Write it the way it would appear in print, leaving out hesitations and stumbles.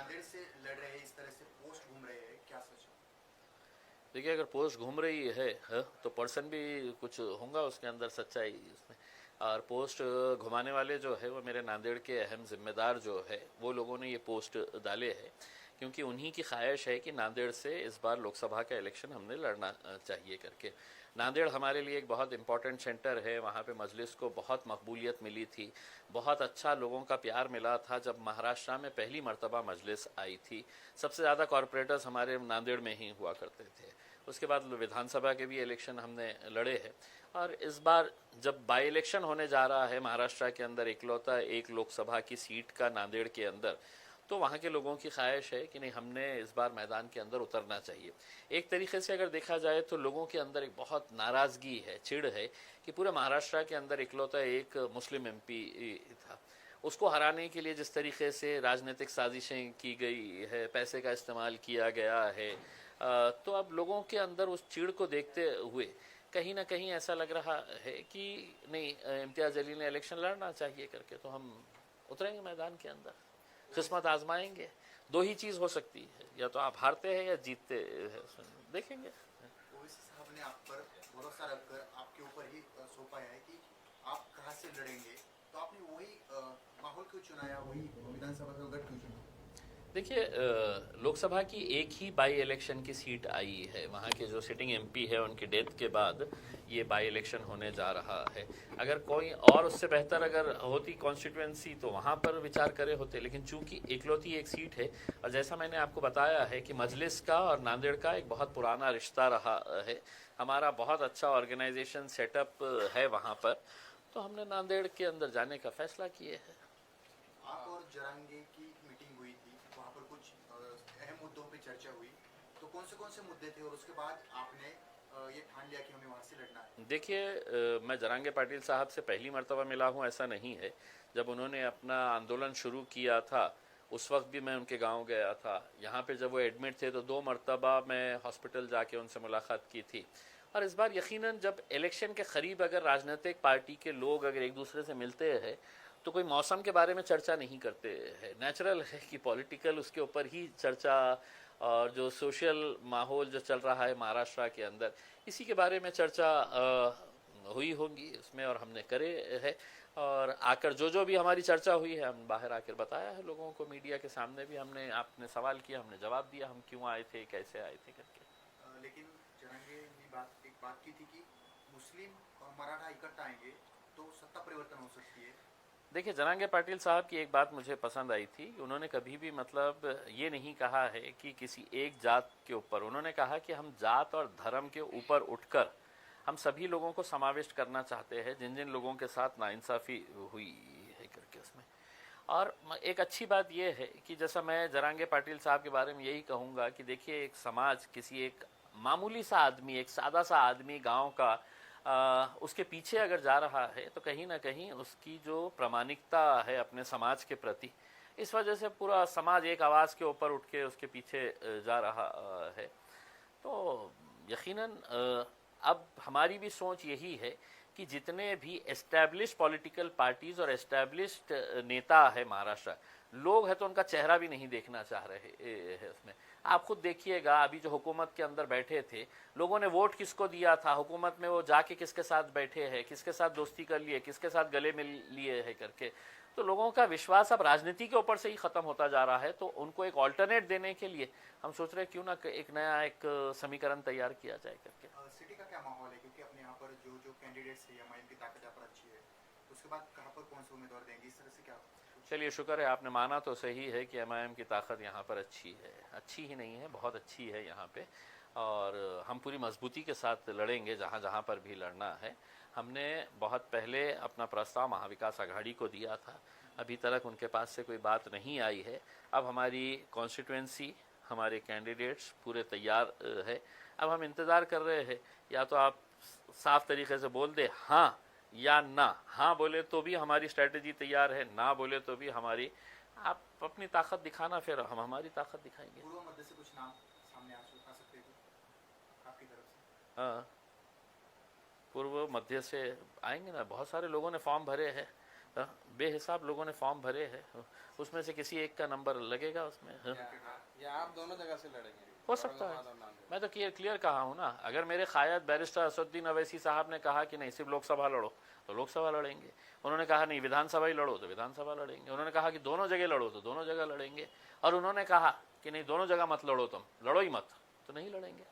नांदेड़ से लड़ रहे हैं, इस तरह से पोस्ट घूम रहे हैं, क्या सच है? देखिए, अगर पोस्ट घूम रही है तो पर्सन भी कुछ होगा उसके अंदर सच्चाई उसमें। और पोस्ट घुमाने वाले जो है वो मेरे नांदेड़ के अहम जिम्मेदार जो है वो लोगों ने ये पोस्ट डाले हैं, क्योंकि उन्हीं की ख्वाहिश है कि नांदेड़ से इस बार लोकसभा का इलेक्शन हमने लड़ना चाहिए करके। नांदेड़ हमारे लिए एक बहुत इंपॉर्टेंट सेंटर है, वहाँ पे मजलिस को बहुत मकबूलियत मिली थी, बहुत अच्छा लोगों का प्यार मिला था जब महाराष्ट्र में पहली मर्तबा मजलिस आई थी। सबसे ज़्यादा कॉरपोरेटर्स हमारे नांदेड़ में ही हुआ करते थे। उसके बाद विधानसभा के भी इलेक्शन हमने लड़े हैं, और इस बार जब बाई इलेक्शन होने जा रहा है महाराष्ट्र के अंदर इकलौता एक लोकसभा की सीट का नांदेड़ के अंदर, तो वहाँ के लोगों की ख्वाहिश है कि नहीं, हमने इस बार मैदान के अंदर उतरना चाहिए। एक तरीके से अगर देखा जाए तो लोगों के अंदर एक बहुत नाराज़गी है, चिढ़ है कि पूरे महाराष्ट्र के अंदर इकलौता एक मुस्लिम एमपी था, उसको हराने के लिए जिस तरीके से राजनीतिक साजिशें की गई है, पैसे का इस्तेमाल किया गया है, तो अब लोगों के अंदर उस चिढ़ को देखते हुए कहीं ना कहीं ऐसा लग रहा है कि नहीं, इम्तियाज़ अली ने इलेक्शन लड़ना चाहिए करके, तो हम उतरेंगे मैदान के अंदर, किस्मत आजमाएंगे। दो ही चीज़ हो सकती है, या तो आप हारते हैं या जीतते हैं, देखेंगे। ओवैसी साहब ने आप पर भरोसा रखकर आपके ऊपर ही सौंपा है कि आप कहाँ से लड़ेंगे, तो आपने वही माहौल क्यों चुनाया, वही विधानसभा का गढ़ क्यों चुना? देखिए, लोकसभा की एक ही बाई इलेक्शन की सीट आई है, वहाँ के जो सिटिंग एमपी है उनकी डेथ के बाद ये बाई इलेक्शन होने जा रहा है। अगर कोई और उससे बेहतर अगर होती कॉन्स्टिट्यूएंसी तो वहाँ पर विचार करे होते, लेकिन चूंकि इकलौती एक सीट है, और जैसा मैंने आपको बताया है कि मजलिस का और नांदेड़ का एक बहुत पुराना रिश्ता रहा है, हमारा बहुत अच्छा ऑर्गेनाइजेशन सेटअप है वहाँ पर, तो हमने नांदेड़ के अंदर जाने का फैसला किए है। आप और जरांगे की मीटिंग हुई थी, वहाँ पर कुछ अहम मुद्दों पे चर्चा हुई, तो कौन से मुद्दे थे और उसके बाद आपने ये ठान लिया कि हमें वहाँ से लड़ना है? देखिए, मैं जरांगे पाटिल साहब से पहली मर्तबा मिला हूँ ऐसा नहीं है। जब उन्होंने अपना आंदोलन शुरू किया था उस वक्त भी मैं उनके गांव गया था। यहाँ पे जब वो एडमिट थे तो 2 मरतबा मैं हॉस्पिटल जाके उनसे मुलाकात की थी। और इस बार यकीनन जब इलेक्शन के करीब अगर राजनीतिक पार्टी के लोग अगर एक दूसरे से मिलते हैं तो कोई मौसम के बारे में चर्चा नहीं करते हैं। नेचुरल है कि पॉलिटिकल उसके ऊपर ही चर्चा, और जो सोशल माहौल जो चल रहा है महाराष्ट्र के अंदर, इसी के बारे में चर्चा हुई होगी उसमें, और हमने करे है। और आकर जो भी हमारी चर्चा हुई है हम बाहर आकर बताया है लोगों को, मीडिया के सामने भी हमने, आपने सवाल किया हमने जवाब दिया, हम क्यों आए थे, कैसे आए थे करके। लेकिन जरांगे ने एक बात की थी कि मुस्लिम और मराठा इकट्ठा आएंगे तो सत्ता परिवर्तन हो सकती है। देखिए, जरांगे पाटिल साहब की एक बात मुझे पसंद आई थी, उन्होंने कभी भी मतलब ये नहीं कहा है कि किसी एक जात के ऊपर, उन्होंने कहा कि हम जात और धर्म के ऊपर उठकर हम सभी लोगों को समाविष्ट करना चाहते हैं जिन जिन लोगों के साथ नाइंसाफ़ी हुई है करके उसमें। और एक अच्छी बात यह है कि जैसा मैं जरांगे पाटिल साहब के बारे में यही कहूँगा कि देखिए, एक समाज किसी एक मामूली सा आदमी, एक सादा सा आदमी गांव का, उसके पीछे अगर जा रहा है तो कहीं ना कहीं उसकी जो प्रामाणिकता है अपने समाज के प्रति, इस वजह से पूरा समाज एक आवाज़ के ऊपर उठ के उसके पीछे जा रहा है। तो यकीनन अब हमारी भी सोच यही है कि जितने भी एस्टैब्लिश पॉलिटिकल पार्टीज़ और एस्टैब्लिश्ड नेता है महाराष्ट्र, लोग हैं तो उनका चेहरा भी नहीं देखना चाह रहे हैं उसमें। आप खुद देखिएगा, अभी जो हुकूमत के अंदर बैठे थे, लोगों ने वोट किसको दिया था, हुकूमत में वो जाके किसके साथ बैठे हैं, किसके साथ दोस्ती कर लिए, किसके साथ गले मिल लिए है करके। तो लोगों का विश्वास अब राजनीति के ऊपर से ही ख़त्म होता जा रहा है, तो उनको एक ऑल्टरनेट देने के लिए हम सोच रहे हैं क्यों ना एक नया एक समीकरण तैयार किया जाए करके। सिटी का क्या माहौल है, क्योंकि अपने यहाँ पर जो कैंडिडेट्स है एमआईएम की ताकत यहाँ पर अच्छी है, उसके बाद कहाँ पर कौन से उम्मीदवार देंगे, इस तरह से क्या? चलिए, शुक्र है आपने माना तो सही है कि एमआईएम की ताकत यहाँ पर अच्छी है, अच्छी ही नहीं है बहुत अच्छी है यहाँ पे, और हम पूरी मजबूती के साथ लड़ेंगे जहाँ जहाँ पर भी लड़ना है। हमने बहुत पहले अपना प्रस्ताव महाविकास आघाड़ी को दिया था, अभी तक उनके पास से कोई बात नहीं आई है। अब हमारी कॉन्स्टिट्यूएंसी, हमारे कैंडिडेट्स पूरे तैयार है। अब हम इंतज़ार कर रहे हैं, या तो आप साफ तरीके से बोल दे हाँ या ना। हाँ बोले तो भी हमारी स्ट्रेटजी तैयार है, ना बोले तो भी हमारी, आप अपनी ताकत दिखाना, फिर हम हमारी ताकत दिखाएंगे। पूर्व मध्य से कुछ नाम सामने आ सकते हैं आपकी तरफ से? हाँ, पूर्व मध्य से आएंगे ना, बहुत सारे लोगों ने फॉर्म भरे हैं, बेहिसाब लोगों ने फॉर्म भरे हैं, उसमें से किसी एक का नंबर लगेगा उसमें। या आप दोनों जगह से लड़ेंगे? हो सकता है, मैं तो क्लियर कहा हूँ ना। अगर मेरे कायद बैरिस्टर असदुद्दीन अवैसी साहब ने कहा कि नहीं सिर्फ लोकसभा लड़ो तो लोकसभा लड़ेंगे, उन्होंने कहा नहीं विधानसभा ही लड़ो तो विधानसभा लड़ेंगे, उन्होंने कहा कि दोनों जगह लड़ो तो दोनों जगह लड़ेंगे, और उन्होंने कहा कि नहीं दोनों जगह मत लड़ो, तुम लड़ो ही मत, तो नहीं लड़ेंगे।